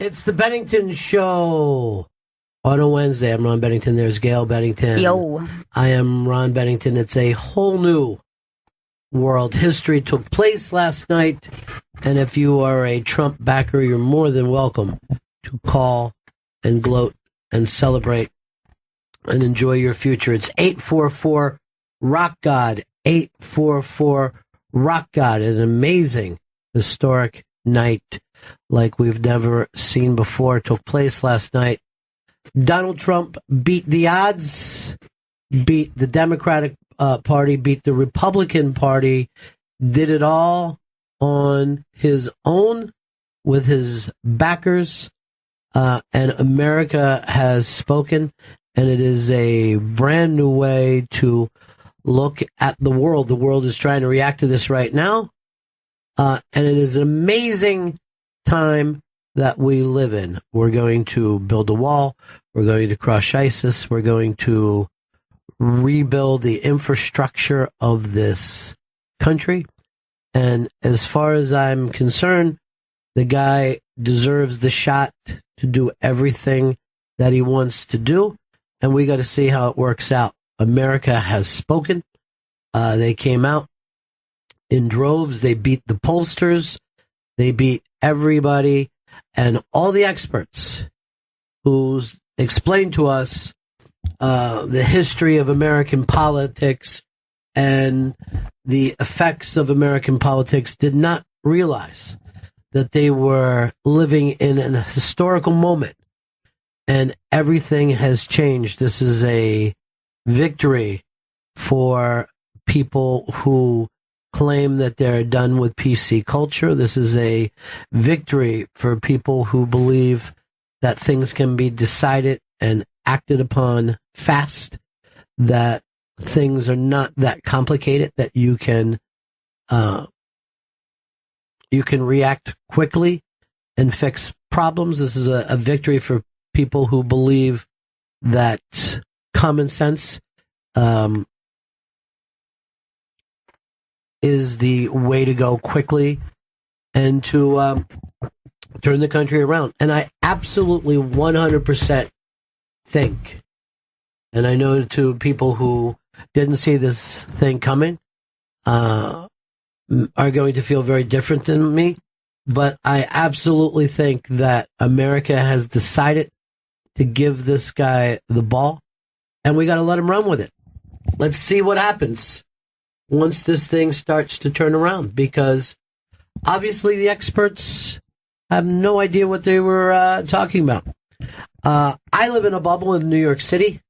It's the Bennington Show on a Wednesday. I'm Ron Bennington. There's Gail Bennington. Yo. I am Ron Bennington. It's a whole new world. History took place last night, and if you are a Trump backer, you're more than welcome to call and gloat and celebrate and enjoy your future. It's 844 Rock God. 844 Rock God. An amazing, historic night like we've never seen before took place last night. Donald Trump beat the odds, beat the Democratic Party, beat the Republican Party, did it all on his own with his backers, and America has spoken, and it is a brand new way to look at the world. The world is trying to react to this right now, and it is an amazing time that we live in. We're going to build a wall. We're going to crush ISIS. We're going to rebuild the infrastructure of this country. And as far as I'm concerned, the guy deserves the shot to do everything that he wants to do. And we got to see how it works out. America has spoken. They came out in droves. They beat the pollsters. They beat everybody and all the experts who explained to us the history of American politics and the effects of American politics did not realize that they were living in an historical moment and everything has changed. This is a victory for people who claim that they're done with PC culture. This is a victory for people who believe that things can be decided and acted upon fast, that things are not that complicated, that you can react quickly and fix problems. This is a victory for people who believe that common sense is the way to go quickly and to turn the country around. And I absolutely 100% think, and I know to people who didn't see this thing coming, are going to feel very different than me, but I absolutely think that America has decided to give this guy the ball, and we got to let him run with it. Let's see what happens once this thing starts to turn around, because obviously the experts have no idea what they were talking about. I live in a bubble in New York City,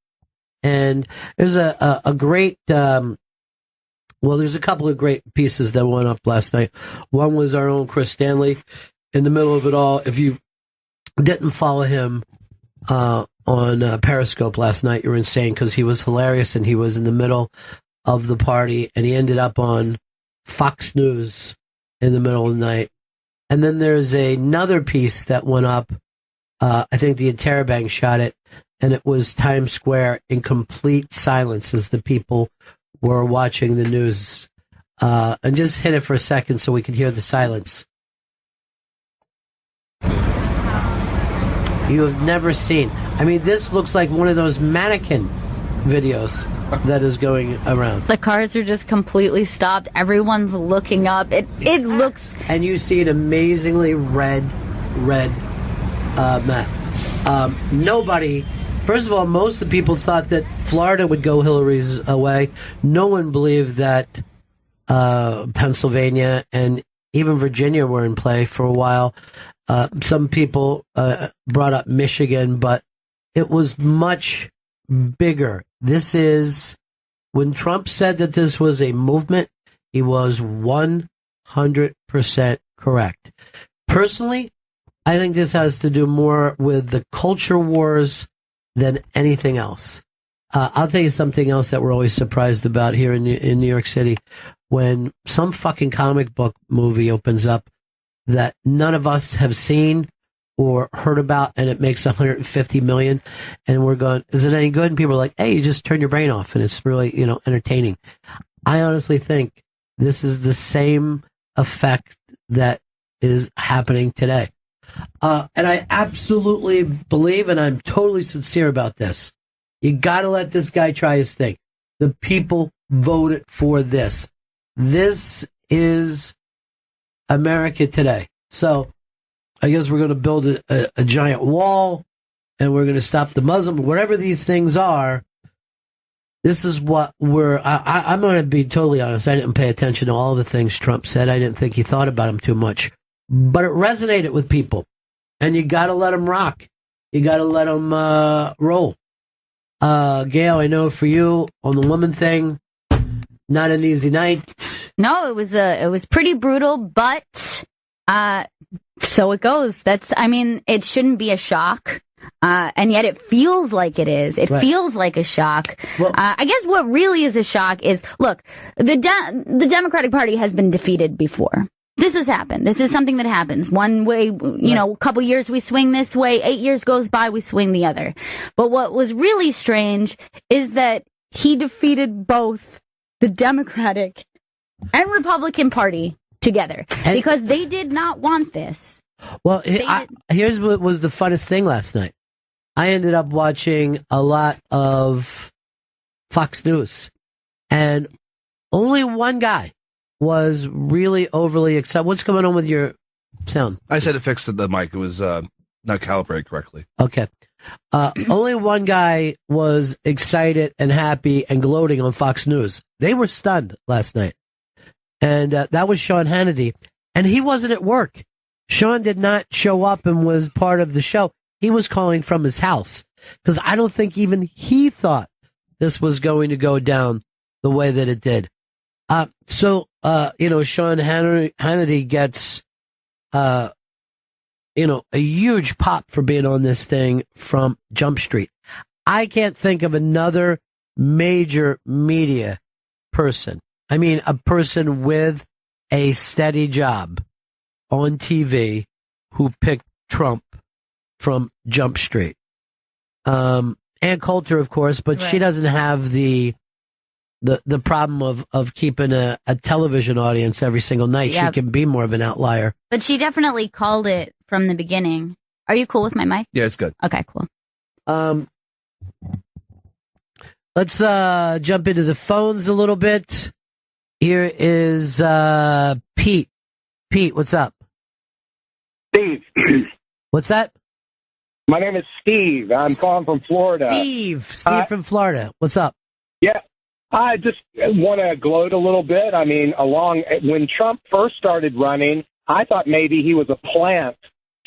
and there's a great, there's a couple of great pieces that went up last night. One was our own Chris Stanley in the middle of it all. If you didn't follow him on Periscope last night, you're insane, because he was hilarious, and he was in the middle of the party, and he ended up on Fox News in the middle of the night. And then there's another piece that went up. I think the Interrobang shot it, and it was Times Square in complete silence as the people were watching the news. And just hit it for a second so we could hear the silence. You have never seen. I mean, this looks like one of those mannequin videos that is going around. The cars are just completely stopped. Everyone's looking up. It looks... And you see an amazingly red map. Nobody... First of all, most of the people thought that Florida would go Hillary's way. No one believed that Pennsylvania and even Virginia were in play for a while. Some people brought up Michigan, but it was much bigger. This is, when Trump said that this was a movement, he was 100% correct. Personally, I think this has to do more with the culture wars than anything else. I'll tell you something else that we're always surprised about here in New York City. When some fucking comic book movie opens up that none of us have seen or heard about, and it makes 150 million, and we're going, is it any good? And people are like, hey, you just turn your brain off, and it's really, entertaining. I honestly think this is the same effect that is happening today. And I absolutely believe, and I'm totally sincere about this, you got to let this guy try his thing. The people voted for this. This is America today. So I guess we're going to build a giant wall, and we're going to stop the Muslim, whatever these things are. This is what I'm going to be totally honest. I didn't pay attention to all the things Trump said. I didn't think he thought about them too much, but it resonated with people, and you got to let them rock. You got to let them roll. Gail, I know for you on the woman thing, not an easy night. No, it was pretty brutal, but so it goes. It shouldn't be a shock. And yet it feels like it is. It feels like a shock. Well, I guess what really is a shock is, look, the Democratic Party has been defeated before. This has happened. This is something that happens. One way, a couple years we swing this way, 8 years goes by, we swing the other. But what was really strange is that he defeated both the Democratic and Republican Party together because they did not want this. Well, here's what was the funnest thing last night. I ended up watching a lot of Fox News, and only one guy was really overly excited. What's going on with your sound? I said it fixed the mic. It was not calibrated correctly. Okay. Only one guy was excited and happy and gloating on Fox News. They were stunned last night. And that was Sean Hannity. And he wasn't at work. Sean did not show up and was part of the show. He was calling from his house because I don't think even he thought this was going to go down the way that it did. Sean Hannity gets, a huge pop for being on this thing from Jump Street. I can't think of another major media person. I mean, a person with a steady job on TV who picked Trump from Jump Street. Ann Coulter, of course, but she doesn't have the problem of keeping a television audience every single night. Yep. She can be more of an outlier. But she definitely called it from the beginning. Are you cool with my mic? Yeah, it's good. Okay, cool. Let's jump into the phones a little bit. Here is Pete. Pete, what's up? Steve. What's that? My name is Steve. I'm calling from Florida. Steve from Florida. What's up? Yeah. I just want to gloat a little bit. I mean, when Trump first started running, I thought maybe he was a plant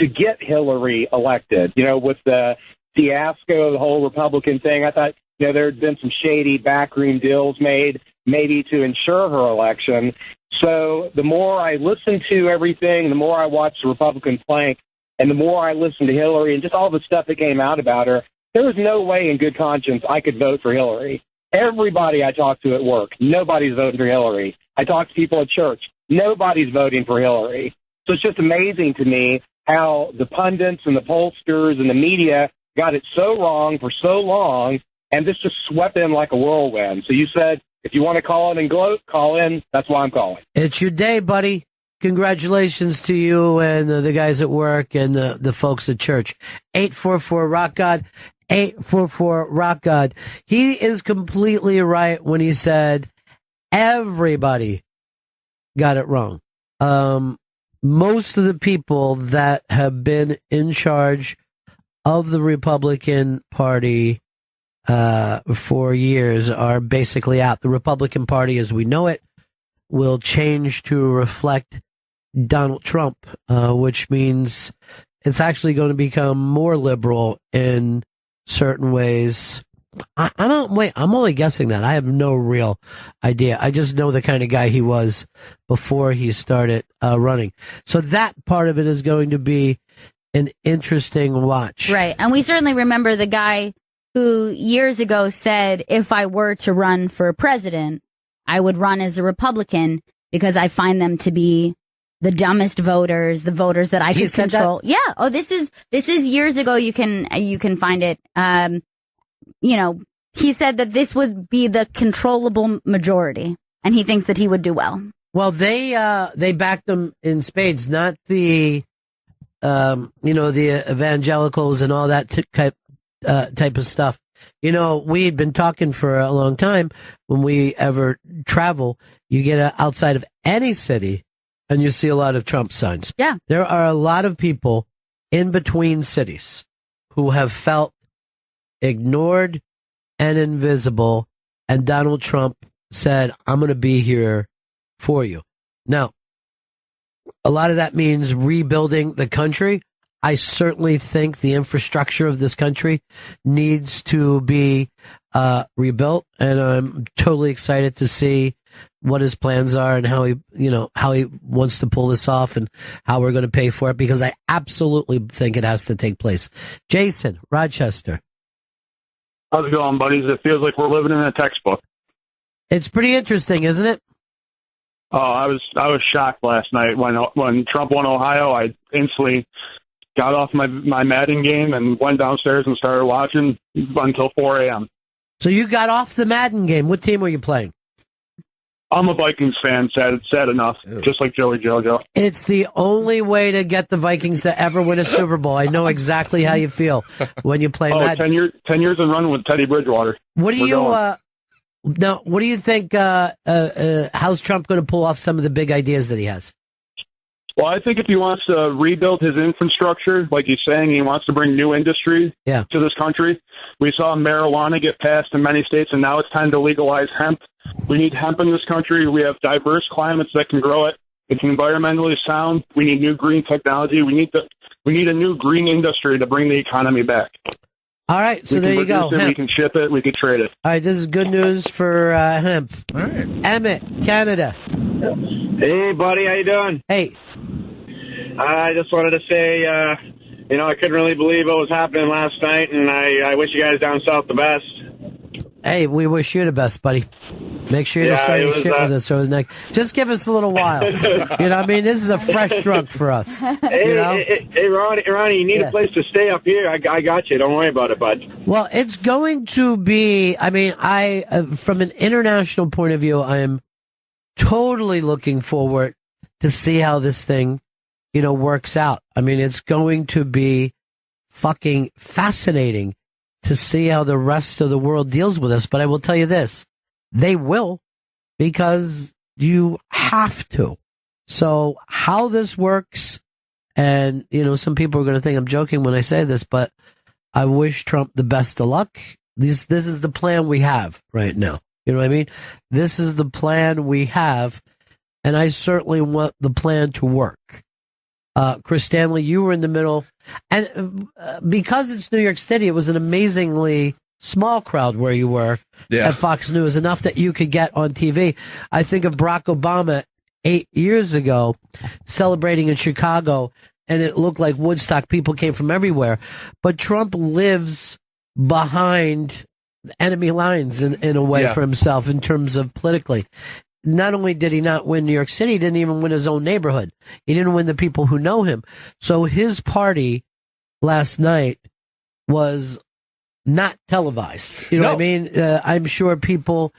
to get Hillary elected. With the fiasco of the whole Republican thing, I thought, there had been some shady backroom deals made, maybe to ensure her election. So the more I listened to everything, the more I watched the Republican flank, and the more I listened to Hillary and just all the stuff that came out about her, there was no way in good conscience I could vote for Hillary. Everybody I talk to at work, nobody's voting for Hillary. I talk to people at church, nobody's voting for Hillary. So it's just amazing to me how the pundits and the pollsters and the media got it so wrong for so long, and this just swept in like a whirlwind. So you said, if you want to call in and gloat, call in. That's why I'm calling. It's your day, buddy. Congratulations to you and the guys at work and the folks at church. 844-ROCK-GOD. 844-ROCK-GOD. He is completely right when he said everybody got it wrong. Most of the people that have been in charge of the Republican Party for years are basically out. The Republican Party, as we know it, will change to reflect Donald Trump, which means it's actually going to become more liberal in certain ways. I'm only guessing that. I have no real idea. I just know the kind of guy he was before he started running. So that part of it is going to be an interesting watch. Right. And we certainly remember the guy who years ago said, if I were to run for president, I would run as a Republican because I find them to be the dumbest voters, the voters that I could control. Yeah. Oh, this is years ago. You can find it. He said that this would be the controllable majority, and he thinks that he would do well. Well, they backed them in spades, not the the evangelicals and all that type of stuff. We'd been talking for a long time. When we ever travel, you get outside of any city and you see a lot of Trump signs. Yeah. There are a lot of people in between cities who have felt ignored and invisible, and Donald Trump said, I'm going to be here for you. Now, a lot of that means rebuilding the country. I certainly think the infrastructure of this country needs to be rebuilt, and I'm totally excited to see what his plans are and how he wants to pull this off and how we're going to pay for it, because I absolutely think it has to take place. Jason, Rochester. How's it going, buddies? It feels like we're living in a textbook. It's pretty interesting, isn't it? Oh, I was shocked last night when Trump won Ohio. I instantly got off my Madden game and went downstairs and started watching until 4 a.m. So you got off the Madden game. What team were you playing? I'm a Vikings fan, sad enough, just like Joey Jojo. It's the only way to get the Vikings to ever win a Super Bowl. I know exactly how you feel when you play Madden. 10 years and running with Teddy Bridgewater. What do you think, how's Trump going to pull off some of the big ideas that he has? Well, I think if he wants to rebuild his infrastructure, like he's saying, he wants to bring new industry to this country. We saw marijuana get passed in many states, and now it's time to legalize hemp. We need hemp in this country. We have diverse climates that can grow it. It's environmentally sound. We need new green technology. We need a new green industry to bring the economy back. All right, so there you go. We can ship it. We can trade it. All right, this is good news for hemp. All right. Emmett, Canada. Hey, buddy, how you doing? Hey. I just wanted to say, I couldn't really believe what was happening last night, and I wish you guys down south the best. Hey, we wish you the best, buddy. Make sure you don't start your shit with us over the next. Just give us a little while. This is a fresh drug for us. Hey, Ronnie, you need a place to stay up here. I got you. Don't worry about it, bud. Well, it's going to be. From an international point of view, I am totally looking forward to see how this thing, works out. It's going to be fucking fascinating to see how the rest of the world deals with us. But I will tell you this. They will, because you have to. So how this works, and, some people are going to think I'm joking when I say this, but I wish Trump the best of luck. This is the plan we have right now. You know what I mean? This is the plan we have, and I certainly want the plan to work. Chris Stanley, you were in the middle, and because it's New York City, it was an amazingly small crowd where you were at Fox News, enough that you could get on TV. I think of Barack Obama 8 years ago celebrating in Chicago, and it looked like Woodstock. People came from everywhere. But Trump lives behind enemy lines in a way for himself in terms of politically. Not only did he not win New York City, he didn't even win his own neighborhood. He didn't win the people who know him. So his party last night was not televised. You know what I mean? I'm sure people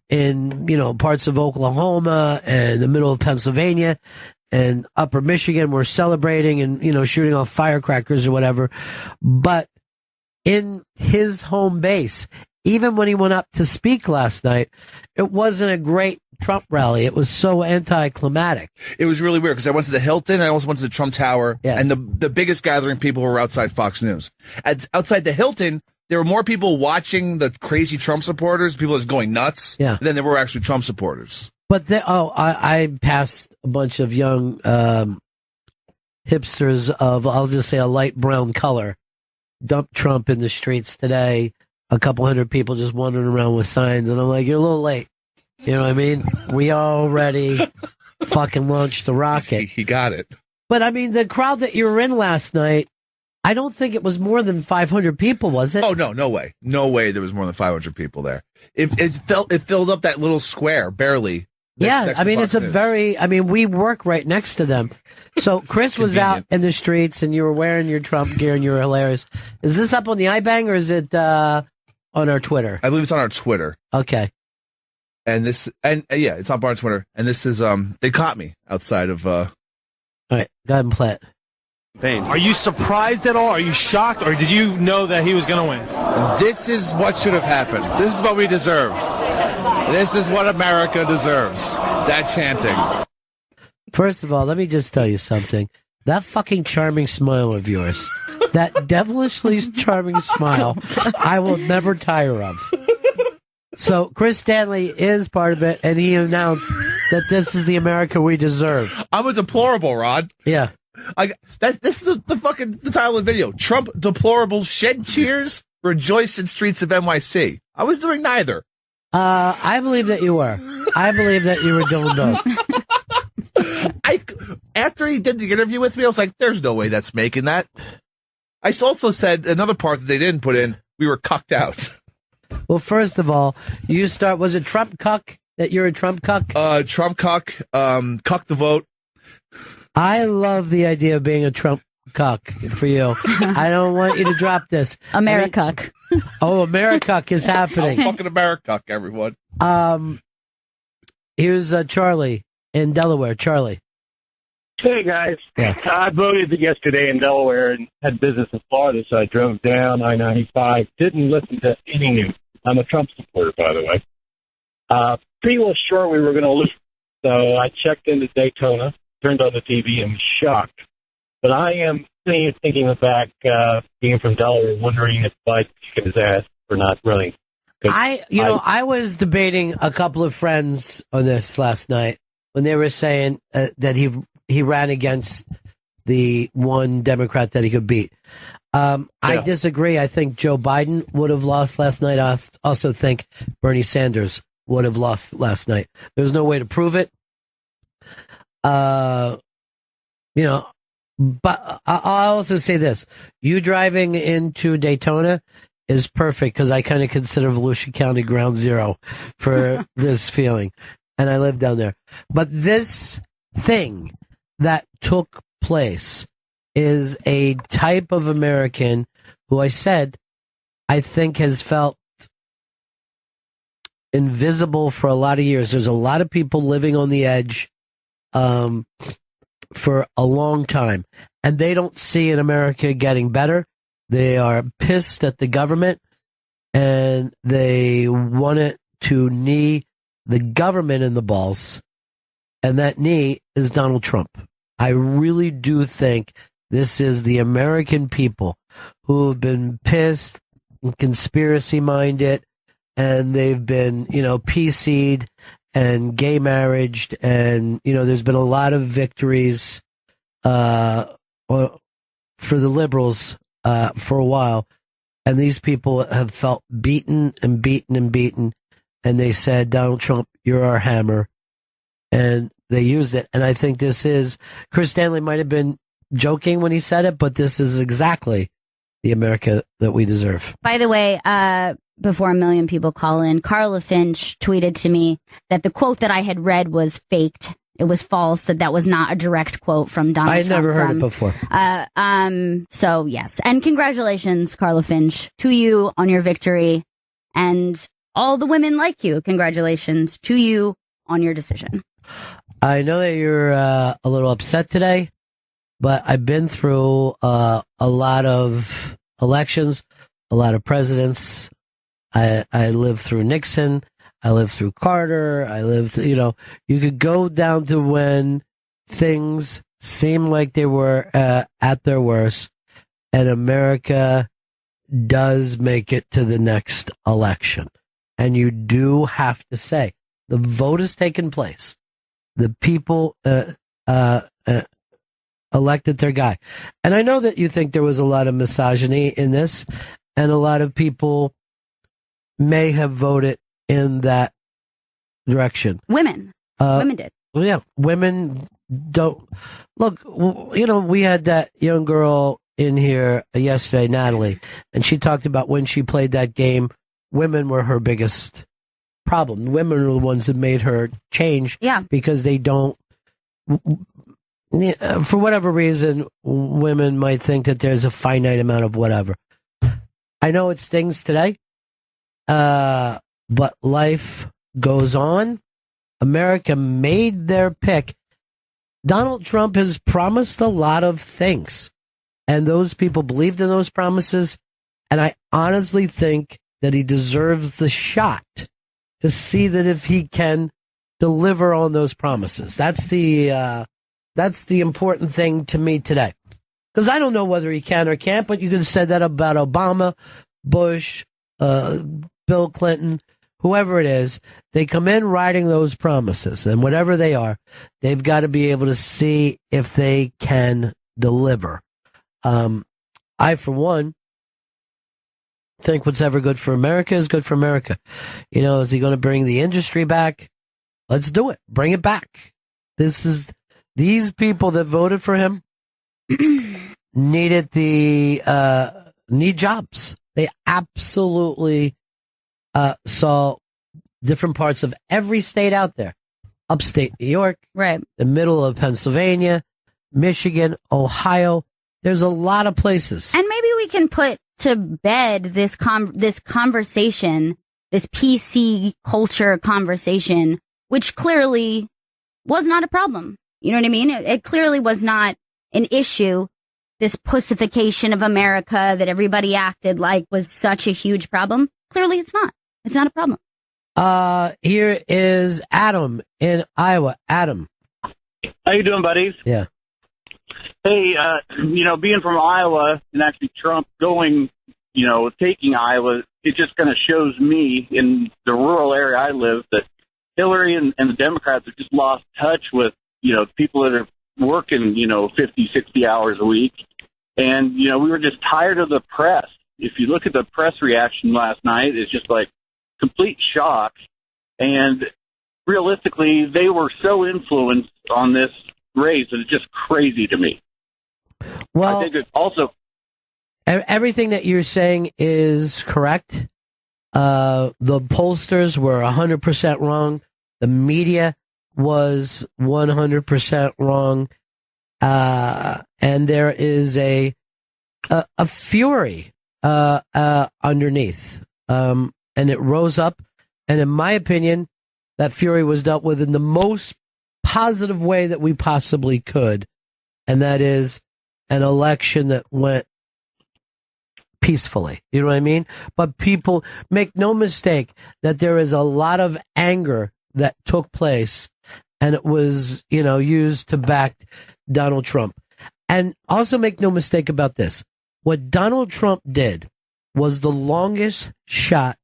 in, parts of Oklahoma and the middle of Pennsylvania and upper Michigan were celebrating and, shooting off firecrackers or whatever. But in his home base, even when he went up to speak last night, it wasn't a great Trump rally. It was so anticlimactic. It was really weird because I went to the Hilton. I also went to the Trump Tower, and the biggest gathering people were outside Fox News. Outside the Hilton, there were more people watching the crazy Trump supporters, people just going nuts, than there were actually Trump supporters. But I passed a bunch of young hipsters of, I'll just say, a light brown color, dumped Trump in the streets today. A couple hundred people just wandering around with signs, and I'm like, you're a little late. You know what I mean? We already fucking launched the rocket. He got it. But the crowd that you were in last night, I don't think it was more than 500 people, was it? Oh, no way. No way there was more than 500 people there. It filled up that little square, barely. It's a very, we work right next to them. So Chris was out in the streets and you were wearing your Trump gear and you were hilarious. Is this up on the iBang or is it on our Twitter? I believe it's on our Twitter. Okay. And it's on our Twitter. And this is, they caught me outside of, all right, go ahead and play it. Are you surprised at all? Are you shocked? Or did you know that he was going to win? This is what should have happened. This is what we deserve. This is what America deserves. That chanting. First of all, let me just tell you something. That fucking charming smile of yours, that devilishly charming smile, I will never tire of. So Chris Stanley is part of it, and he announced that this is the America we deserve. I'm a deplorable, Rod. Yeah. This is the title of the video. Trump deplorable shed tears, rejoice in streets of NYC. I was doing neither. I believe that you were. I believe that you were doing both. After he did the interview with me, I was like, there's no way that's making that. I also said another part that they didn't put in, we were cucked out. Well, first of all, was it Trump cuck that you're a Trump cuck? Trump cuck, cuck the vote. I love the idea of being a Trump cuck for you. I don't want you to drop this. Americuck. Oh, Americuck is happening. Oh, fucking Americuck, everyone. Here's Charlie in Delaware. Charlie. Hey, guys. Yeah. I voted yesterday in Delaware and had business in Florida, so I drove down I-95. Didn't listen to any news. I'm a Trump supporter, by the way. Pretty well sure we were going to lose. So I checked into Daytona, turned on the TV, and was shocked. But I am thinking back, being from Delaware, wondering if Biden kicked his ass for not running. I was debating a couple of friends on this last night when they were saying that he ran against the one Democrat that he could beat. I disagree. I think Joe Biden would have lost last night. I also think Bernie Sanders would have lost last night. There's no way to prove it. But I'll also say this. You driving into Daytona is perfect because I kind of consider Volusia County ground zero for this feeling. And I live down there. But this thing that took place is a type of American who I think has felt invisible for a lot of years. There's a lot of people living on the edge for a long time, and they don't see in America getting better. They are pissed at the government, and they wanted to knee the government in the balls, and that knee is Donald Trump. I really do think this is the American people who have been pissed and conspiracy-minded, and they've been, PC'd and gay marriaged, and, there's been a lot of victories for the liberals for a while, and these people have felt beaten and beaten and beaten, and they said, Donald Trump, you're our hammer, and they used it. And I think this is, Chris Stanley might have been joking when he said it, but this is exactly the America that we deserve. By the way, before a million people call in, Carla Finch tweeted to me that the quote that I had read was faked. It was false, that was not a direct quote from Donald Trump. I had never heard it before. So yes. And congratulations, Carla Finch, to you on your victory, and all the women like you. Congratulations to you on your decision. I know that you're a little upset today, but I've been through a lot of elections, a lot of presidents. I lived through Nixon. I lived through Carter. You could go down to when things seemed like they were at their worst, and America does make it to the next election. And you do have to say, the vote has taken place. The people elected their guy. And I know that you think there was a lot of misogyny in this, and a lot of people may have voted in that direction. Women did. Well, yeah, women don't. Look, we had that young girl in here yesterday, Natalie, and she talked about when she played that game, women were her biggest problem. Women are the ones that made her change. Yeah. Because they don't, for whatever reason, women might think that there's a finite amount of whatever. I know it stings today, but life goes on. America made their pick. Donald Trump has promised a lot of things. And those people believed in those promises. And I honestly think that he deserves the shot to see that if he can deliver on those promises. That's the important thing to me today. Because I don't know whether he can or can't, but you could have said that about Obama, Bush, Bill Clinton, whoever it is. They come in writing those promises, and whatever they are, they've got to be able to see if they can deliver. I, for one, think what's ever good for America is good for America. You know, is he going to bring the industry back? Let's do it. Bring it back. These people that voted for him need jobs. They absolutely saw different parts of every state out there. Upstate New York, right? The middle of Pennsylvania, Michigan, Ohio. There's a lot of places. And maybe we can put to bed this conversation, this PC culture conversation, which clearly was not a problem. You know what I mean? It clearly was not an issue. This pussification of America that everybody acted like was such a huge problem. Clearly it's not. It's not a problem. Here is Adam in Iowa. Adam. How you doing, buddies? Yeah. Hey, being from Iowa and actually Trump taking Iowa, it just kind of shows me in the rural area I live that Hillary and the Democrats have just lost touch with, people that are working, 50, 60 hours a week. And, we were just tired of the press. If you look at the press reaction last night, it's just like complete shock. And realistically, they were so influenced on this race that it's just crazy to me. Well, I think it's also everything that you're saying is correct. The pollsters were 100% wrong. The media was 100% wrong. And there is a fury underneath. And it rose up. And in my opinion, that fury was dealt with in the most positive way that we possibly could. And that is an election that went peacefully. You know what I mean? But people, make no mistake that there is a lot of anger that took place, and it was, used to back Donald Trump. And also make no mistake about this. What Donald Trump did was the longest shot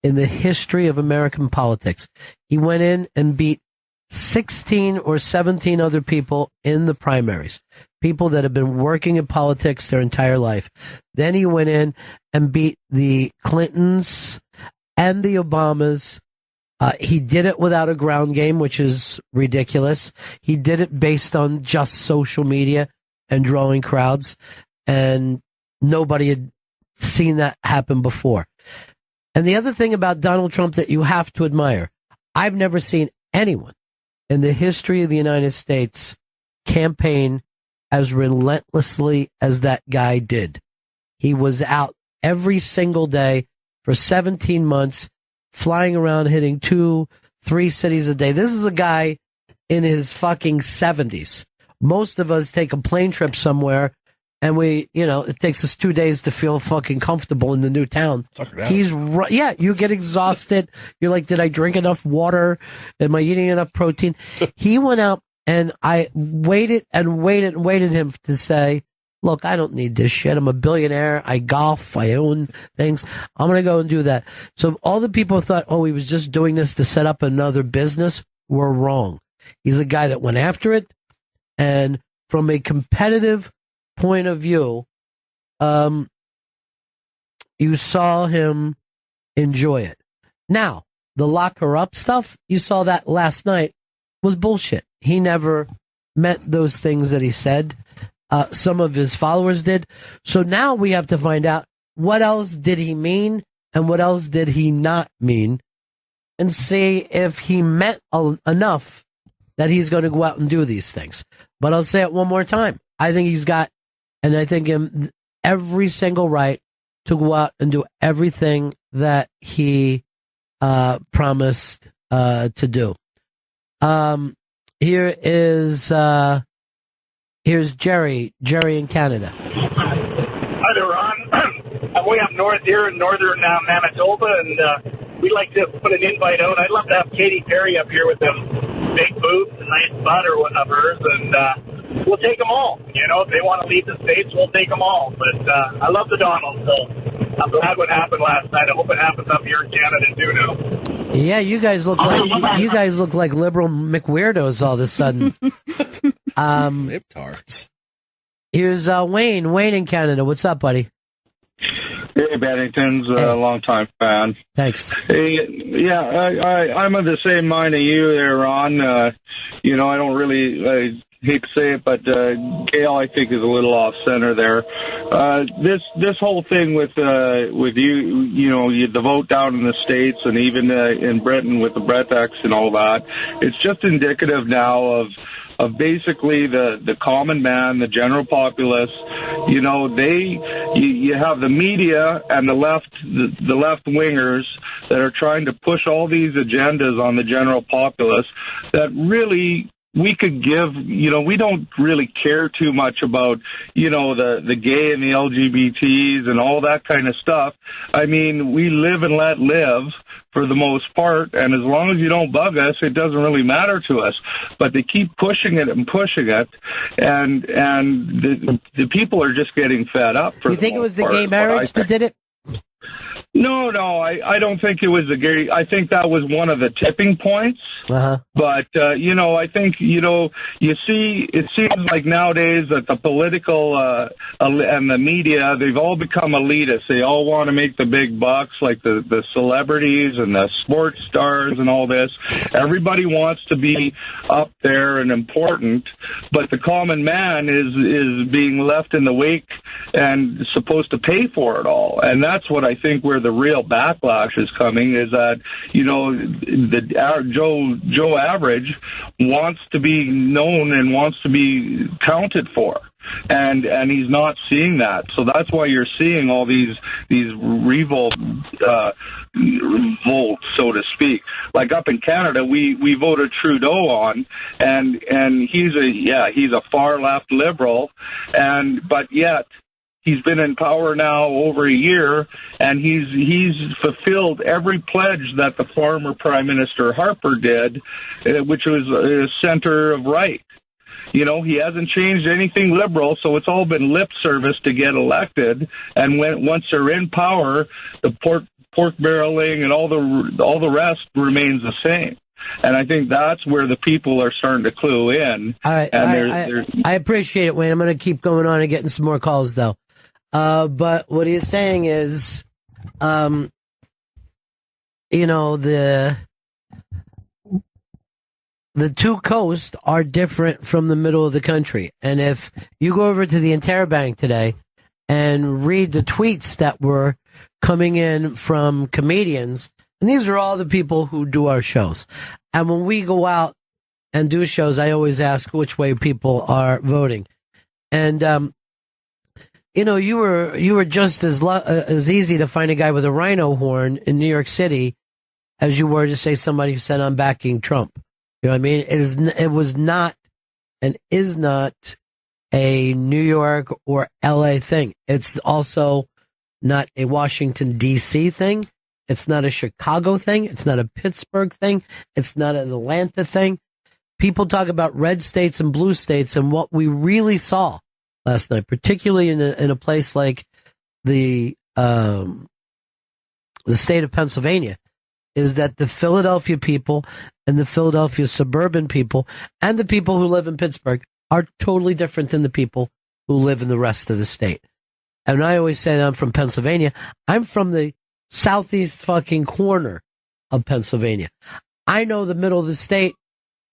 in the history of American politics. He went in and beat 16 or 17 other people in the primaries, people that have been working in politics their entire life. Then he went in and beat the Clintons and the Obamas. He did it without a ground game, which is ridiculous. He did it based on just social media and drawing crowds, and nobody had seen that happen before. And the other thing about Donald Trump that you have to admire, I've never seen anyone in the history of the United States campaign as relentlessly as that guy did. He was out every single day for 17 months, flying around, hitting 2-3 cities a day. This is a guy in his fucking 70s. Most of us take a plane trip somewhere, and it takes us 2 days to feel fucking comfortable in the new town. You get exhausted. You're like, did I drink enough water? Am I eating enough protein? He went out, and I waited him to say, look, I don't need this shit. I'm a billionaire. I golf. I own things. I'm going to go and do that. So all the people who thought, he was just doing this to set up another business were wrong. He's a guy that went after it. And from a competitive point of view, you saw him enjoy it. Now, the lock her up stuff, you saw that last night, was bullshit. He never meant those things that he said. Some of his followers did. So now we have to find out what else did he mean and what else did he not mean, and see if he meant enough that he's going to go out and do these things. But I'll say it one more time. I think he's got, and I think him every single right to go out and do everything that he promised to do. Here's Jerry in Canada. I'm way up north here in northern Manitoba, and we'd like to put an invite out. I'd love to have Katy Perry up here with them big boobs and nice butt or one of hers, and we'll take them all. You know, if they want to leave the States, we'll take them all. But I love the Donald, so I'm glad what happened last night. I hope it happens up here in Canada too now. Yeah, you guys look like liberal McWeirdos all of a sudden. Libtards. Here's Wayne. Wayne in Canada. What's up, buddy? Hey, Bennington's a long-time fan. Thanks. Hey, yeah, I'm of the same mind as you there, Ron. You know, I don't really hate to say it, but Gail, I think, is a little off-center there. This whole thing with the vote down in the States and even in Britain with the Brexit and all that, it's just indicative now of basically the common man, the general populace. You know, you have the media and the left wingers that are trying to push all these agendas on the general populace that really we could give, you know, we don't really care too much about, you know, the gay and the LGBTs and all that kind of stuff. I mean, we live and let live for the most part, and as long as you don't bug us, it doesn't really matter to us. But they keep pushing it, and the people are just getting fed up. You think it was the gay marriage that did it? No, I don't think it was the gay. I think that was one of the tipping points. Uh-huh. But, you know, I think, you know, you see, it seems like nowadays that the political and the media, they've all become elitist. They all want to make the big bucks, like the celebrities and the sports stars and all this. Everybody wants to be up there and important, but the common man is being left in the wake and supposed to pay for it all. And that's what I think where the real backlash is coming, is that, you know, Joe Average wants to be known and wants to be counted for. And he's not seeing that. So that's why you're seeing all these revolts, so to speak. Like up in Canada, we voted Trudeau on, and he's a far left liberal, but yet he's been in power now over a year, and he's fulfilled every pledge that the former Prime Minister Harper did, which was center of right. You know, he hasn't changed anything liberal, so it's all been lip service to get elected. And once they're in power, the pork barreling and all the rest remains the same. And I think that's where the people are starting to clue in. All right, I appreciate it, Wayne. I'm going to keep going on and getting some more calls, though. But what he's saying is, you know, the two coasts are different from the middle of the country. And if you go over to the Interbank today and read the tweets that were coming in from comedians, and these are all the people who do our shows. And when we go out and do shows, I always ask which way people are voting. And, you know, you were just as easy to find a guy with a rhino horn in New York City as you were to say somebody who said, I'm backing Trump. You know what I mean? It was not and is not a New York or LA thing. It's also not a Washington, D.C. thing. It's not a Chicago thing. It's not a Pittsburgh thing. It's not an Atlanta thing. People talk about red states and blue states, and what we really saw last night, particularly in a place like the state of Pennsylvania, is that the Philadelphia people and the Philadelphia suburban people and the people who live in Pittsburgh are totally different than the people who live in the rest of the state. And I always say that I'm from Pennsylvania. I'm from the southeast fucking corner of Pennsylvania. I know the middle of the state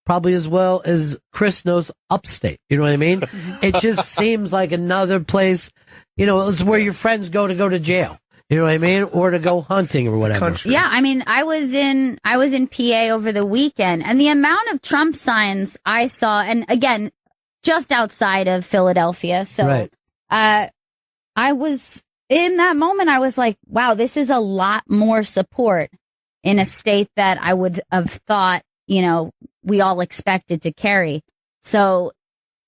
probably as well as Chris knows upstate. You know what I mean? It just seems like another place, you know, it's where your friends go to jail. You know what I mean? Or to go hunting or whatever. Yeah, I mean, I was in PA over the weekend, and the amount of Trump signs I saw, and again, just outside of Philadelphia. So, right. I was in that moment, I was like, wow, this is a lot more support in a state that I would have thought, you know, we all expected to carry. So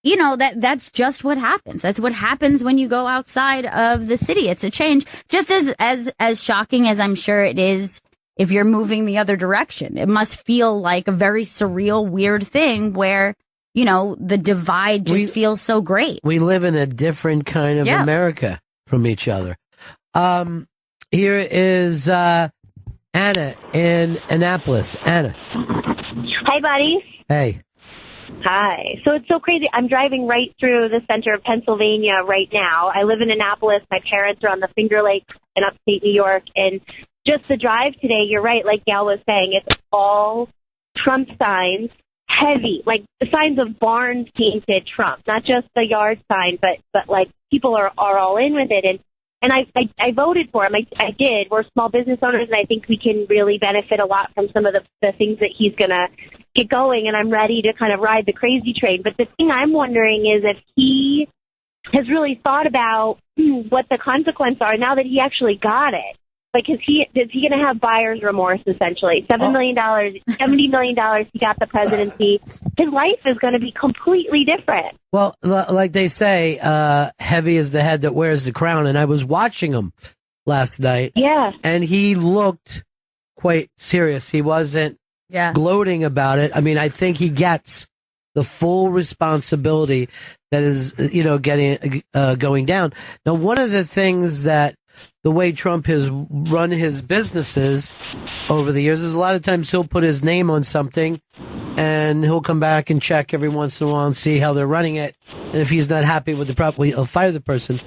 that's just what happens. That's what happens when you go outside of the city. It's a change. Just as shocking as I'm sure it is if you're moving the other direction. It must feel like a very surreal, weird thing where, the divide just feels so great. We live in a different kind of America from each other. Here is Anna in Annapolis. Anna. Hi, buddies. Hey. Hi. So it's so crazy. I'm driving right through the center of Pennsylvania right now. I live in Annapolis. My parents are on the Finger Lakes in upstate New York. And just the drive today, you're right, like Gail was saying, it's all Trump signs, heavy, like the signs of barns painted Trump, not just the yard sign, but like people are all in with it. And I voted for him. I did. We're small business owners, and I think we can really benefit a lot from some of the things that he's going to get going, and I'm ready to kind of ride the crazy train. But the thing I'm wondering is if he has really thought about what the consequences are now that he actually got it. Like, is he going to have buyer's remorse, essentially? $7 million, $70 million, he got the presidency. His life is going to be completely different. Well, like they say, heavy is the head that wears the crown. And I was watching him last night. Yeah. And he looked quite serious. He wasn't gloating about it. I mean, I think he gets the full responsibility that is, going down. Now, one of the things that the way Trump has run his businesses over the years is a lot of times he'll put his name on something and he'll come back and check every once in a while and see how they're running it. And if he's not happy with the problem, he'll fire the person.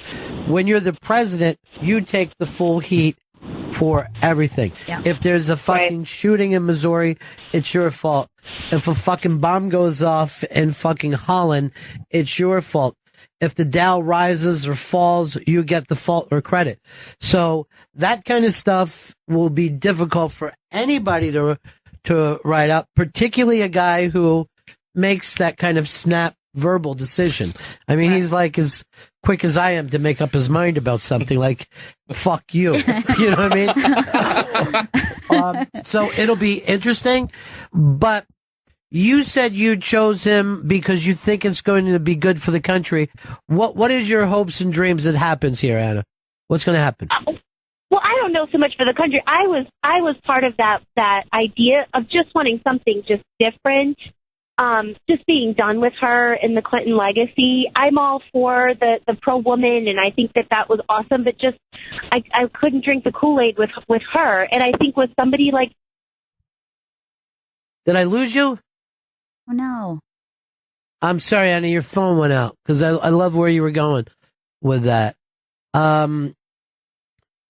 When you're the president, you take the full heat for everything. Yeah. If there's a fucking shooting in Missouri, it's your fault. If a fucking bomb goes off in fucking Holland, it's your fault. If the Dow rises or falls, you get the fault or credit. So that kind of stuff will be difficult for anybody to write up, particularly a guy who makes that kind of snap verbal decision. I mean, he's like as quick as I am to make up his mind about something like, fuck you. You know what I mean? So it'll be interesting, but you said you chose him because you think it's going to be good for the country. What is your hopes and dreams that happens here, Anna? What's going to happen? Well, I don't know so much for the country. I was part of that idea of just wanting something just different, just being done with her in the Clinton legacy. I'm all for the pro-woman, and I think that was awesome, but just I couldn't drink the Kool-Aid with her. And I think with somebody like... Did I lose you? Oh, no. I'm sorry, Anna, your phone went out because I love where you were going with that.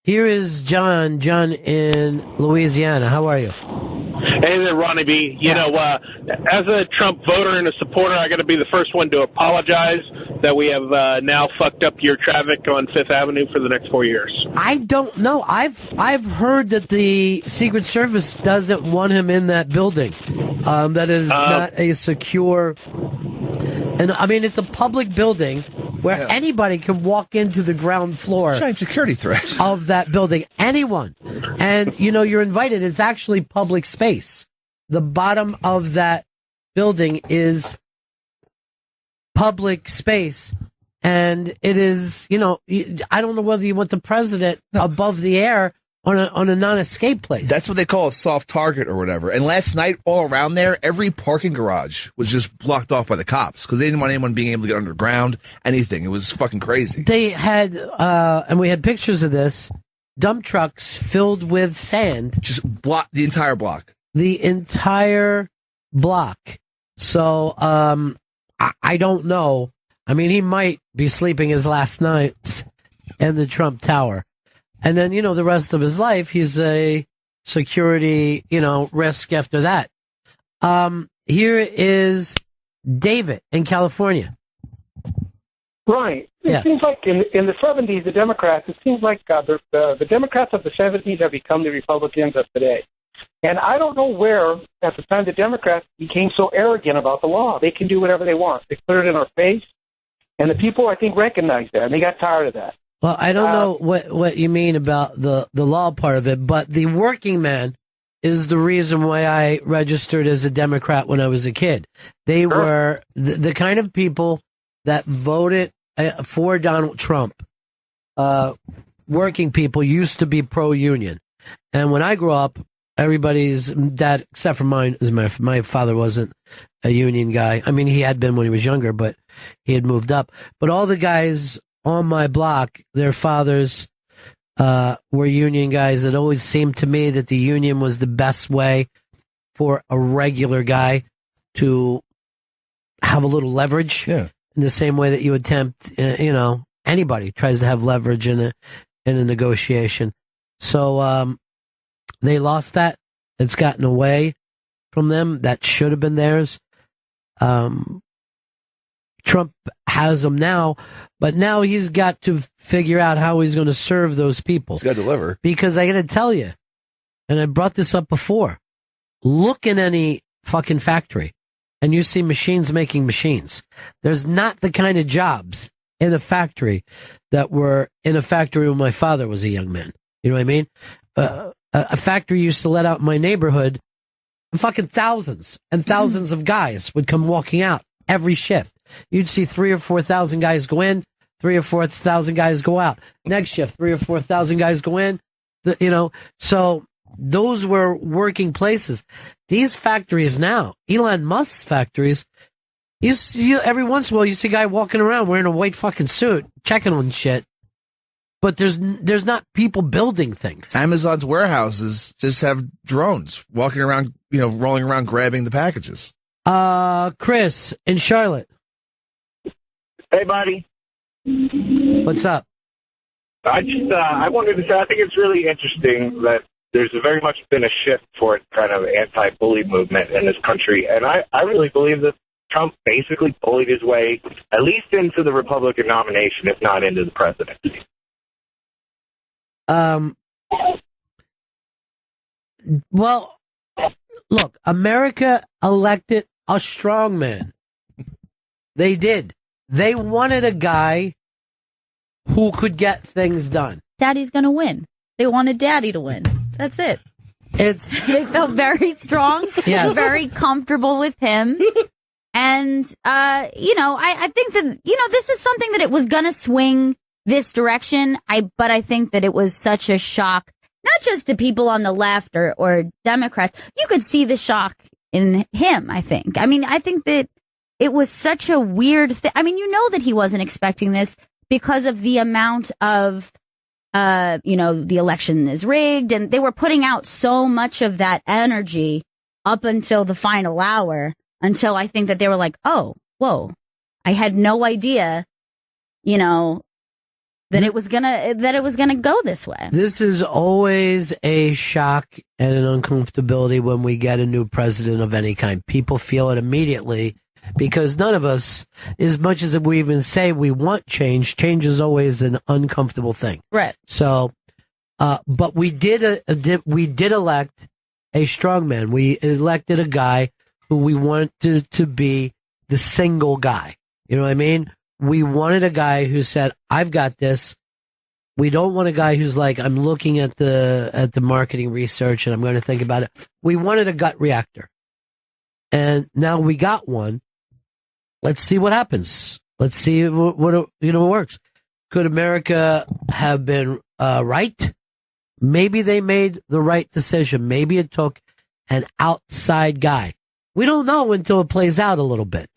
Here is John in Louisiana. How are you? Hey there, Ronnie B. You know, as a Trump voter and a supporter, I got to be the first one to apologize that we have now fucked up your traffic on Fifth Avenue for the next 4 years. I don't know. I've heard that the Secret Service doesn't want him in that building. That is not a secure, and I mean it's a public building where anybody can walk into the ground floor. It's a giant security threat of that building. Anyone, and you're invited. It's actually public space. The bottom of that building is public space, and it is. I don't know whether you want the president above the air on a non-escape place. That's what they call a soft target or whatever. And last night, all around there, every parking garage was just blocked off by the cops because they didn't want anyone being able to get underground, anything. It was fucking crazy. They had, and we had pictures of this, dump trucks filled with sand. Just block the entire block. The entire block. So, I don't know. I mean, he might be sleeping his last nights in the Trump Tower. And then, the rest of his life, he's a security, risk after that. Here is David in California. Right. It seems like in the 70s, the Democrats, it seems like the Democrats of the 70s have become the Republicans of today. And I don't know where, at the time, the Democrats became so arrogant about the law. They can do whatever they want. They put it in our face. And the people, I think, recognize that, and they got tired of that. Well, I don't know what you mean about the law part of it, but the working man is the reason why I registered as a Democrat when I was a kid. They were the kind of people that voted for Donald Trump, working people used to be pro-union. And when I grew up, everybody's dad, except for mine, my father wasn't a union guy. I mean, he had been when he was younger, but he had moved up. But all the guys on my block, their fathers were union guys. It always seemed to me that the union was the best way for a regular guy to have a little leverage. Yeah. In the same way that you attempt, anybody tries to have leverage in a negotiation. So they lost that. It's gotten away from them. That should have been theirs. Trump has them now, but now he's got to figure out how he's going to serve those people. He's got to deliver. Because I got to tell you, and I brought this up before, look in any fucking factory and you see machines making machines. There's not the kind of jobs in a factory that were in a factory when my father was a young man. You know what I mean? A factory used to let out in my neighborhood, fucking thousands and thousands of guys would come walking out every shift. You'd see 3,000 or 4,000 guys go in, 3,000 or 4,000 guys go out. Next shift, 3,000 or 4,000 guys go in. So those were working places. These factories now, Elon Musk's factories, you every once in a while you see a guy walking around wearing a white fucking suit, checking on shit. But there's not people building things. Amazon's warehouses just have drones walking around, rolling around grabbing the packages. Chris in Charlotte. Hey, buddy. What's up? I wanted to say, I think it's really interesting that there's very much been a shift toward kind of anti-bully movement in this country. And I really believe that Trump basically bullied his way at least into the Republican nomination, if not into the presidency. Well, look, America elected a strong man. They did. They wanted a guy who could get things done. Daddy's going to win. They wanted Daddy to win. That's it. They felt very strong, yes. Very comfortable with him. And, I think that, this is something that it was going to swing this direction. But I think that it was such a shock, not just to people on the left or Democrats. You could see the shock in him, I think. I mean, I think that it was such a weird thing. I mean, that he wasn't expecting this because of the amount of, the election is rigged, and they were putting out so much of that energy up until the final hour, until I think that they were like, oh, whoa, I had no idea, that it was gonna go this way. This is always a shock and an uncomfortability when we get a new president of any kind. People feel it immediately because none of us, as much as we even say we want change is always an uncomfortable thing. Right. So, but we did elect a strong man. We elected a guy who we wanted to be the single guy. You know what I mean? We wanted a guy who said, I've got this. We don't want a guy who's like, I'm looking at the marketing research and I'm going to think about it. We wanted a gut reactor. And now we got one. Let's see what happens. Let's see what works. Could America have been right? Maybe they made the right decision. Maybe it took an outside guy. We don't know until it plays out a little bit.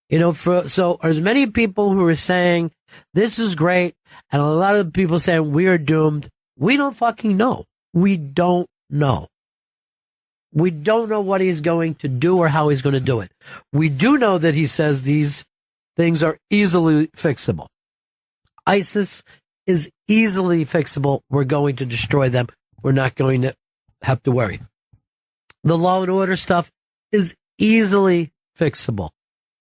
So as many people who are saying this is great, and a lot of people saying we are doomed, we don't fucking know. We don't know. We don't know what he's going to do or how he's going to do it. We do know that he says these things are easily fixable. ISIS is easily fixable. We're going to destroy them. We're not going to have to worry. The law and order stuff is easily fixable.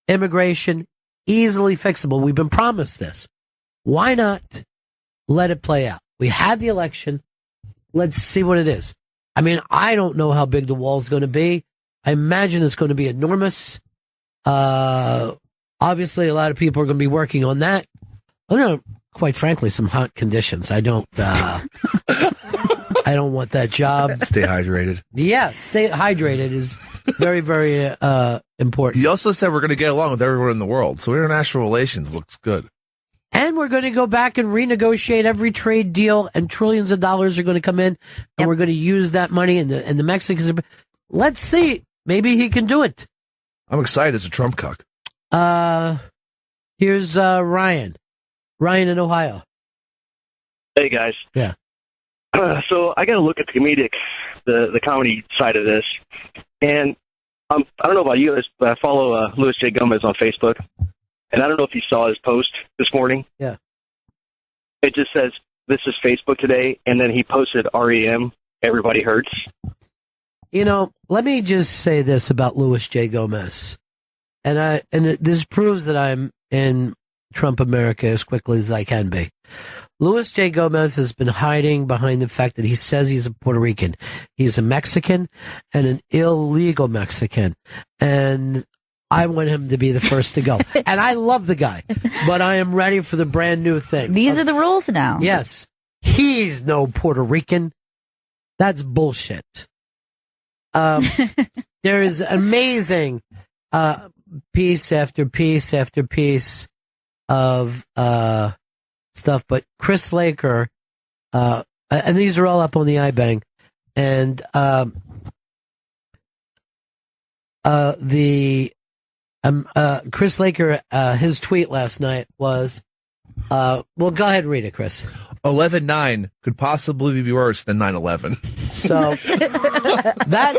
Immigration, easily fixable. We've been promised this. Why not let it play out? We had the election. Let's see what it is. I mean, I don't know how big the wall's going to be. I imagine it's going to be enormous. Obviously, a lot of people are going to be working on that. Quite frankly, some hot conditions. I don't want that job. Stay hydrated. Yeah, stay hydrated is Very, very important. He also said we're going to get along with everyone in the world. So international relations looks good. And we're going to go back and renegotiate every trade deal, and trillions of dollars are going to come in, and we're going to use that money, and the Mexicans. Let's see. Maybe he can do it. I'm excited as a Trump cuck. Here's Ryan. Ryan in Ohio. Hey, guys. Yeah. So I got to look at the comedy side of this. And I don't know about you guys, but I follow Louis J. Gomez on Facebook. And I don't know if you saw his post this morning. Yeah. It just says, "This is Facebook today." And then he posted REM, "Everybody Hurts." You know, let me just say this about Louis J. Gomez. This proves that I'm in Trump America as quickly as I can be. Louis J. Gomez has been hiding behind the fact that he says he's a Puerto Rican. He's a Mexican and an illegal Mexican. And I want him to be the first to go. And I love the guy, but I am ready for the brand new thing. These are the rules now. Yes. He's no Puerto Rican. That's bullshit. There is amazing piece after piece after piece of stuff, but Chris Laker, and these are all up on the iBang, and Chris Laker, his tweet last night was, well, go ahead and read it, Chris. 11/9 could possibly be worse than 9/11. So that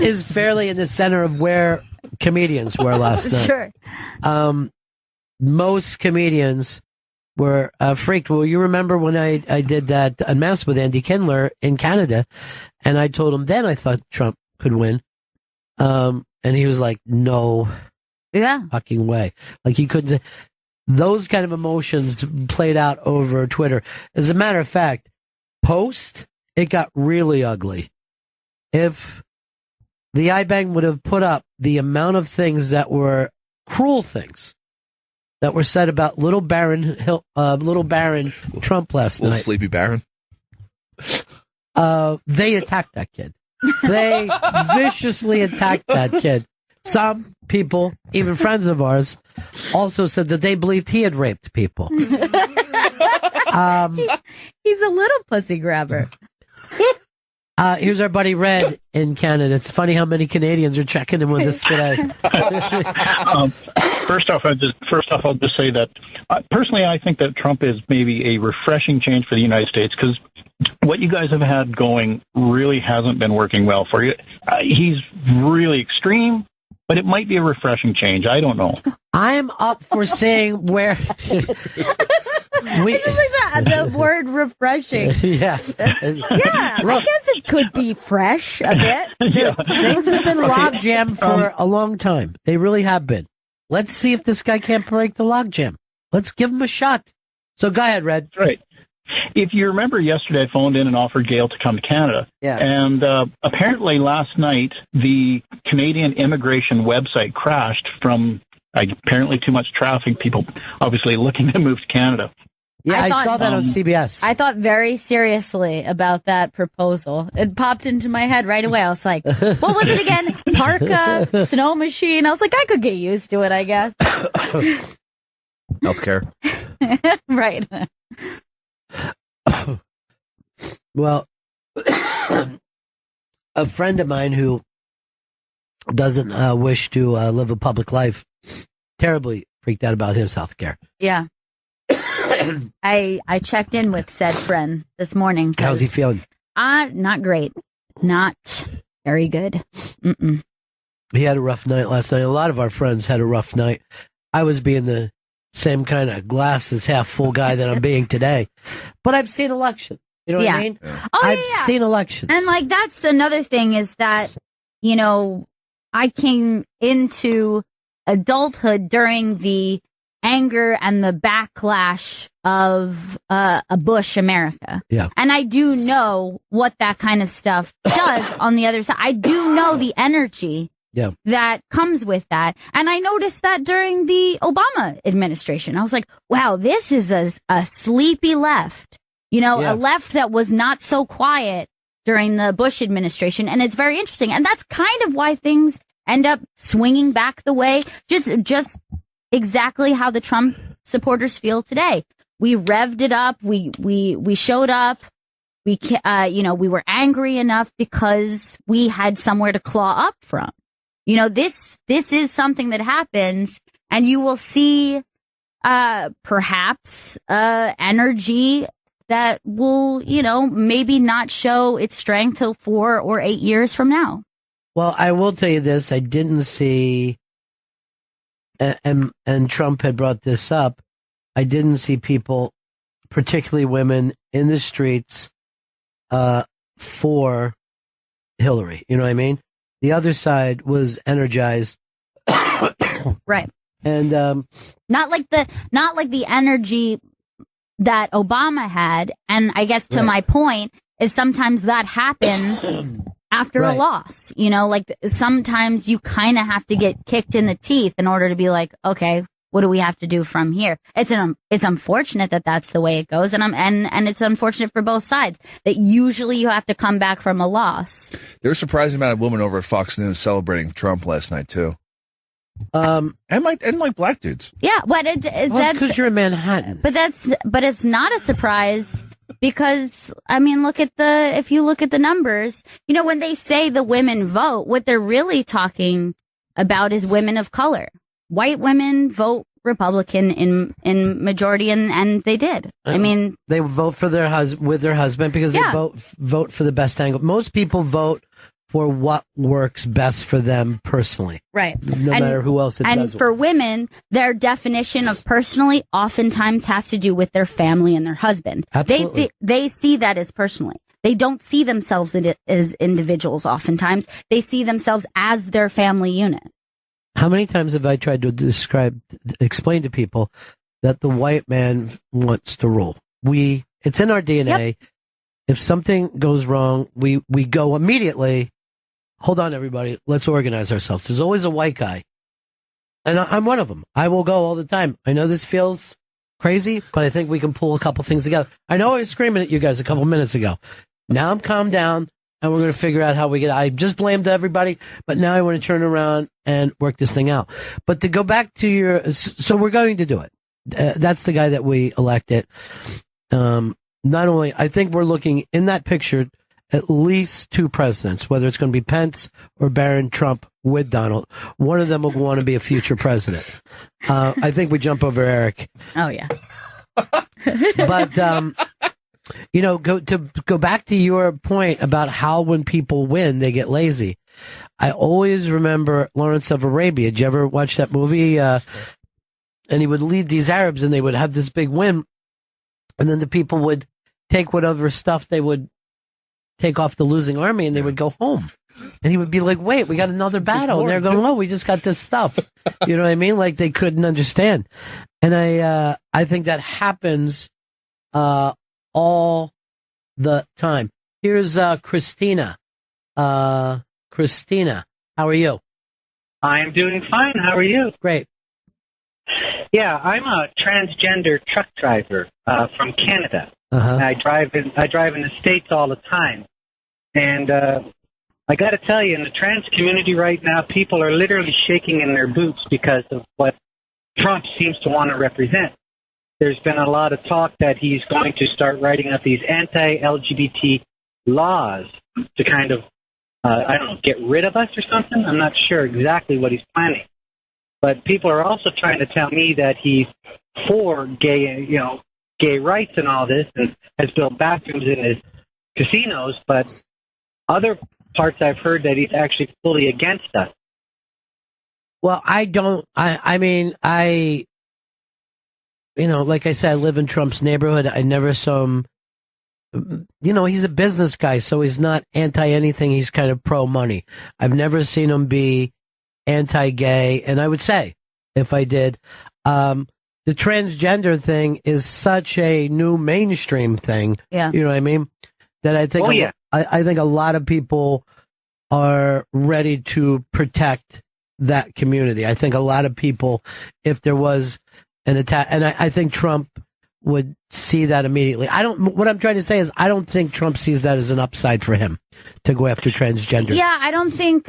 is fairly in the center of where comedians were last night. Sure. Most comedians were freaked. Well, you remember when I did that Unmasked with Andy Kindler in Canada, and I told him then I thought Trump could win. And he was like, no fucking way. Like he couldn't say. Those kind of emotions played out over Twitter. As a matter of fact, it got really ugly. If the iBang would have put up the amount of things that were cruel things that were said about little Baron Trump last night. Little sleepy Baron. They attacked that kid. They viciously attacked that kid. Some people, even friends of ours, also said that they believed he had raped people. He's a little pussy grabber. Here's our buddy Red in Canada. It's funny how many Canadians are checking in with us today. First off, I'll just say that personally, I think that Trump is maybe a refreshing change for the United States because what you guys have had going really hasn't been working well for you. He's really extreme, but it might be a refreshing change. I don't know. I'm up for saying where. The word refreshing. Yes. I guess it could be fresh a bit. Things have been logjam for a long time. They really have been. Let's see if this guy can't break the logjam. Let's give him a shot. So go ahead, Red. Right. If you remember yesterday, I phoned in and offered Gail to come to Canada. Yeah. And apparently last night, the Canadian immigration website crashed from apparently too much traffic, people obviously looking to move to Canada. Yeah, I saw that on CBS. I thought very seriously about that proposal. It popped into my head right away. I was like, what was it again? Parka, snow machine. I was like, I could get used to it, I guess. Healthcare. Right. Well, a friend of mine who doesn't wish to live a public life terribly freaked out about his health care. Yeah. I checked in with said friend this morning. How's he feeling? Not great. Not very good. Mm-mm. He had a rough night last night. A lot of our friends had a rough night. I was being the same kind of glasses half full guy that I'm being today. But I've seen elections. You know what I mean? Oh, I've seen elections. And like, that's another thing is that, you know, I came into adulthood during the anger and the backlash of a Bush America. Yeah. And I do know what that kind of stuff does on the other side. I do know the energy that comes with that. And I noticed that during the Obama administration. I was like, wow, this is a sleepy left. You know, a left that was not so quiet during the Bush administration. And it's very interesting. And that's kind of why things end up swinging back the way, just exactly how the Trump supporters feel today. We revved it up. We showed up. We were angry enough because we had somewhere to claw up from. This is something that happens, and you will see, perhaps, energy that will, maybe not show its strength till 4 or 8 years from now. Well, I will tell you this. I didn't see, and Trump had brought this up, I didn't see people, particularly women, in the streets for Hillary. You know what I mean? The other side was energized. Right. And not like the energy that Obama had. And I guess to my point is sometimes that happens after a loss. Like sometimes you kind of have to get kicked in the teeth in order to be like, okay, what do we have to do from here? It's unfortunate that that's the way it goes, and it's unfortunate for both sides that usually you have to come back from a loss. There was a surprising amount of women over at Fox News celebrating Trump last night too. And like black dudes. Yeah, that's because you're in Manhattan. But it's not a surprise because if you look at the numbers, when they say the women vote, what they're really talking about is women of color. White women vote Republican in majority, and they did. They vote for with their husband because they vote for the best angle. Most people vote for what works best for them personally. Right. No matter who else it does. And for women, their definition of personally oftentimes has to do with their family and their husband. Absolutely. They see that as personally. They don't see themselves as individuals oftentimes. They see themselves as their family unit. How many times have I tried to explain to people that the white man wants to rule? It's in our DNA. Yep. If something goes wrong, we go immediately. Hold on, everybody. Let's organize ourselves. There's always a white guy. And I'm one of them. I will go all the time. I know this feels crazy, but I think we can pull a couple things together. I know I was screaming at you guys a couple minutes ago. Now I'm calmed down, and we're going to figure out how I just blamed everybody, but now I want to turn around and work this thing out. But to go back to so we're going to do it. That's the guy that we elected. Not only, I think we're looking in that picture at least 2 presidents, whether it's going to be Pence or Barron Trump with Donald. One of them will want to be a future president. I think we jump over Eric. Oh, yeah. But, go back to your point about how when people win, they get lazy. I always remember Lawrence of Arabia. Did you ever watch that movie? And he would lead these Arabs and they would have this big win. And then the people would take whatever stuff they would take off the losing army and they would go home. And he would be like, wait, we got another battle. And they're going, oh, we just got this stuff. You know what I mean? Like they couldn't understand. And I think that happens all the time. Here's Christina. Christina, how are you? I'm doing fine. How are you? Great. Yeah, I'm a transgender truck driver from Canada. Uh-huh. I drive in the States all the time. And I got to tell you, in the trans community right now, people are literally shaking in their boots because of what Trump seems to want to represent. There's been a lot of talk that he's going to start writing up these anti-LGBT laws to kind of, get rid of us or something. I'm not sure exactly what he's planning. But people are also trying to tell me that he's for gay rights and all this and has built bathrooms in his casinos. But other parts I've heard that he's actually fully against us. Well, like I said, I live in Trump's neighborhood. I never saw him, he's a business guy, so he's not anti-anything. He's kind of pro-money. I've never seen him be anti-gay, and I would say, if I did, the transgender thing is such a new mainstream thing. Yeah. You know what I mean? That I think, I think a lot of people are ready to protect that community. I think a lot of people, if there was an attack, and I think Trump would see that immediately. What I'm trying to say is I don't think Trump sees that as an upside for him to go after transgenders. Yeah, I don't think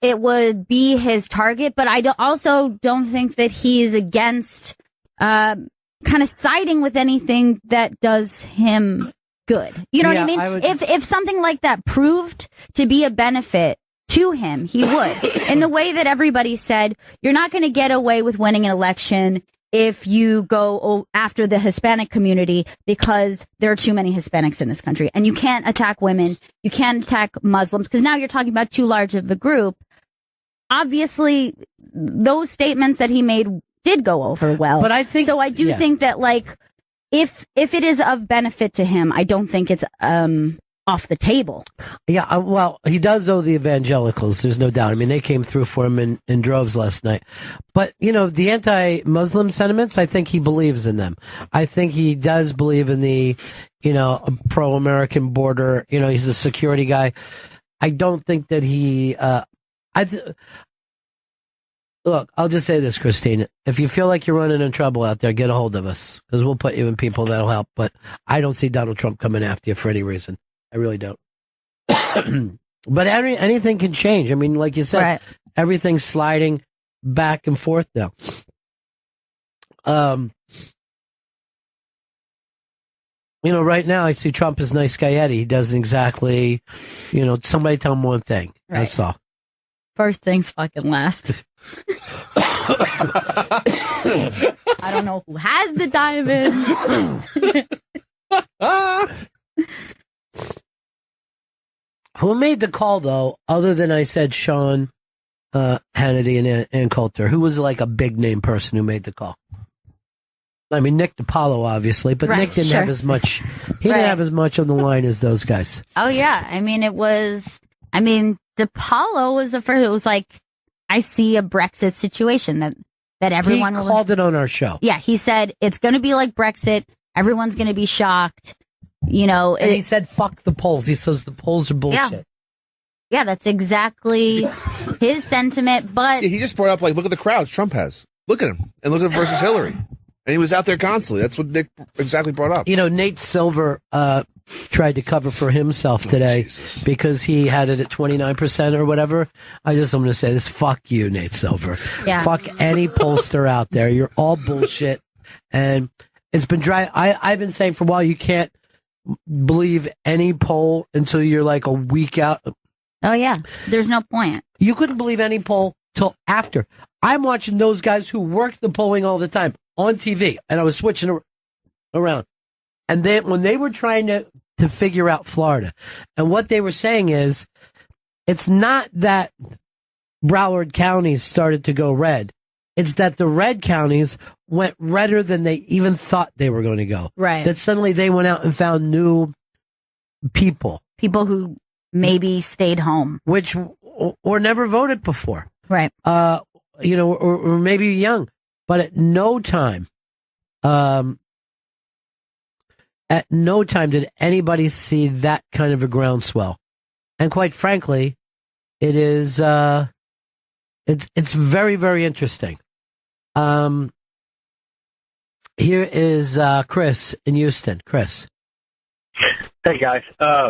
it would be his target, but I also don't think that he's against kind of siding with anything that does him good. You know what I mean? If something like that proved to be a benefit to him, he would. In the way that everybody said, you're not going to get away with winning an election if you go after the Hispanic community because there are too many Hispanics in this country. And you can't attack women. You can't attack Muslims because now you're talking about too large of a group. Obviously, those statements that he made did go over well. But I think so. I do think that, like, if it is of benefit to him, I don't think it's off the table. Yeah, well, he does owe the evangelicals. There's no doubt. I mean, they came through for him in droves last night. But, you know, the anti-Muslim sentiments, I think he believes in them. I think he does believe in the, you know, pro-American border. You know, he's a security guy. I don't think that he, look, I'll just say this, Christine. If you feel like you're running in trouble out there, get a hold of us because we'll put you in people that'll help. But I don't see Donald Trump coming after you for any reason. I really don't. But anything can change. I mean, like you said, everything's sliding back and forth now. You know, right now I see Trump as nice guy Eddie. He doesn't exactly, you know, somebody tell him one thing. Right. That's all. First things fucking last. I don't know who has the diamond. Who made the call, though, other than I said Sean Hannity and Coulter? Who was like a big name person who made the call? I mean, Nick DiPaolo, obviously, but Nick didn't have as much. He didn't have as much on the line as those guys. Oh yeah, I mean, DiPaolo was the first. It was like, I see a Brexit situation that everyone called it on our show. Yeah, he said it's going to be like Brexit. Everyone's going to be shocked. You know, and he said, "Fuck the polls." He says the polls are bullshit. Yeah, that's exactly his sentiment. But he just brought up, like, look at the crowds Trump has. Look at him, and look at him versus Hillary. And he was out there constantly. That's what Nick exactly brought up. You know, Nate Silver tried to cover for himself today because he had it at 29% or whatever. I'm going to say this: fuck you, Nate Silver. Yeah. Fuck any pollster out there. You're all bullshit, and it's been dry. I've been saying for a while you can't believe any poll until you're like a week out. Oh yeah, there's no point. You couldn't believe any poll till after. I'm watching those guys who work the polling all the time on TV, and I was switching around. And then when they were trying to figure out Florida, and what they were saying is, it's not that Broward counties started to go red. It's that the red counties went redder than they even thought they were going to go. Right. That suddenly they went out and found new people. People who maybe stayed home. Or never voted before. Right. You know, or maybe young. But at no time did anybody see that kind of a groundswell. And quite frankly, it is, it's very, very interesting. Here is Chris in Houston. Chris. Hey guys,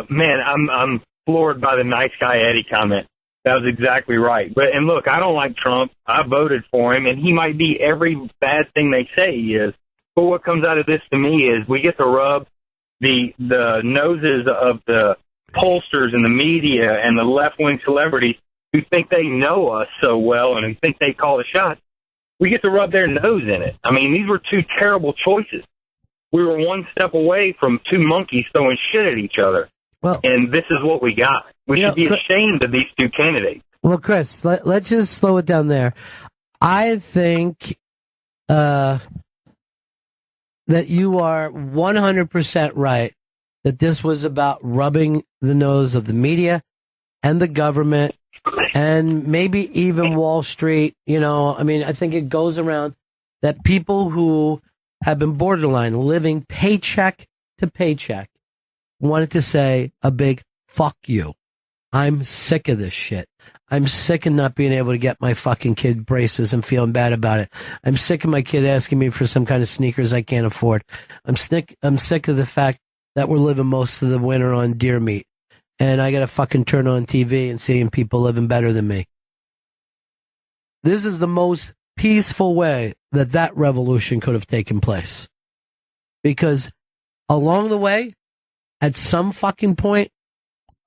man, I'm floored by the nice guy Eddie comment. That was exactly right. And look, I don't like Trump. I voted for him, and he might be every bad thing they say he is. But what comes out of this to me is we get to rub the noses of the pollsters and the media and the left-wing celebrities who think they know us so well and who think they call the shots. We get to rub their nose in it. I mean, these were two terrible choices. We were one step away from two monkeys throwing shit at each other. Well, and this is what we got. We should be ashamed of these two candidates. Well, Chris, let's just slow it down there. I think that you are 100% right that this was about rubbing the nose of the media and the government and maybe even Wall Street. You know, I mean, I think it goes around that people who have been borderline living paycheck to paycheck wanted to say a big fuck you. I'm sick of this shit. I'm sick of not being able to get my fucking kid braces and feeling bad about it. I'm sick of my kid asking me for some kind of sneakers I can't afford. I'm sick of the fact that we're living most of the winter on deer meat. And I gotta fucking turn on TV and seeing people living better than me. This is the most peaceful way that revolution could have taken place. Because along the way, at some fucking point,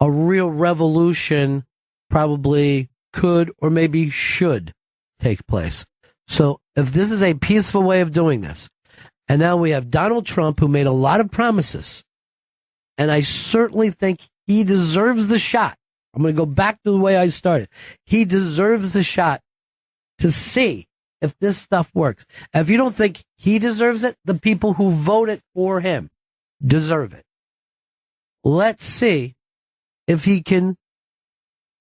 a real revolution probably could or maybe should take place. So if this is a peaceful way of doing this, and now we have Donald Trump, who made a lot of promises, and I certainly think he deserves the shot. I'm going to go back to the way I started. He deserves the shot to see if this stuff works. If you don't think he deserves it, the people who voted for him deserve it. Let's see if he can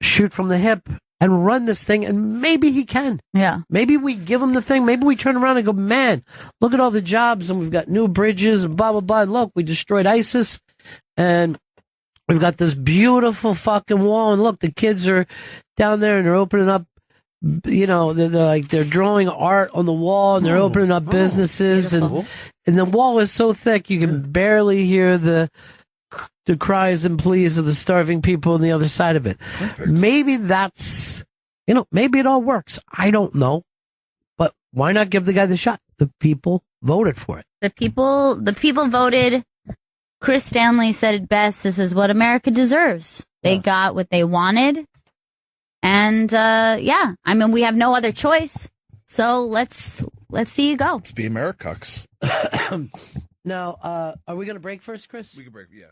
shoot from the hip and run this thing, and maybe he can. Yeah. Maybe we give him the thing. Maybe we turn around and go, man, look at all the jobs, and we've got new bridges, blah, blah, blah. Look, we destroyed ISIS, and we've got this beautiful fucking wall, and look, the kids are down there, and they're opening up, you know, they're drawing art on the wall, and they're opening up businesses, and the wall is so thick you can barely hear the cries and pleas of the starving people on the other side of it. Perfect. Maybe that's, maybe it all works. I don't know. But why not give the guy the shot? The people voted for it. The people voted. Chris Stanley said it best. This is what America deserves. They got what they wanted. And, I mean, we have no other choice. So let's see you go. Let's be Americucks. Now, are we going to break first, Chris? We can break, yeah.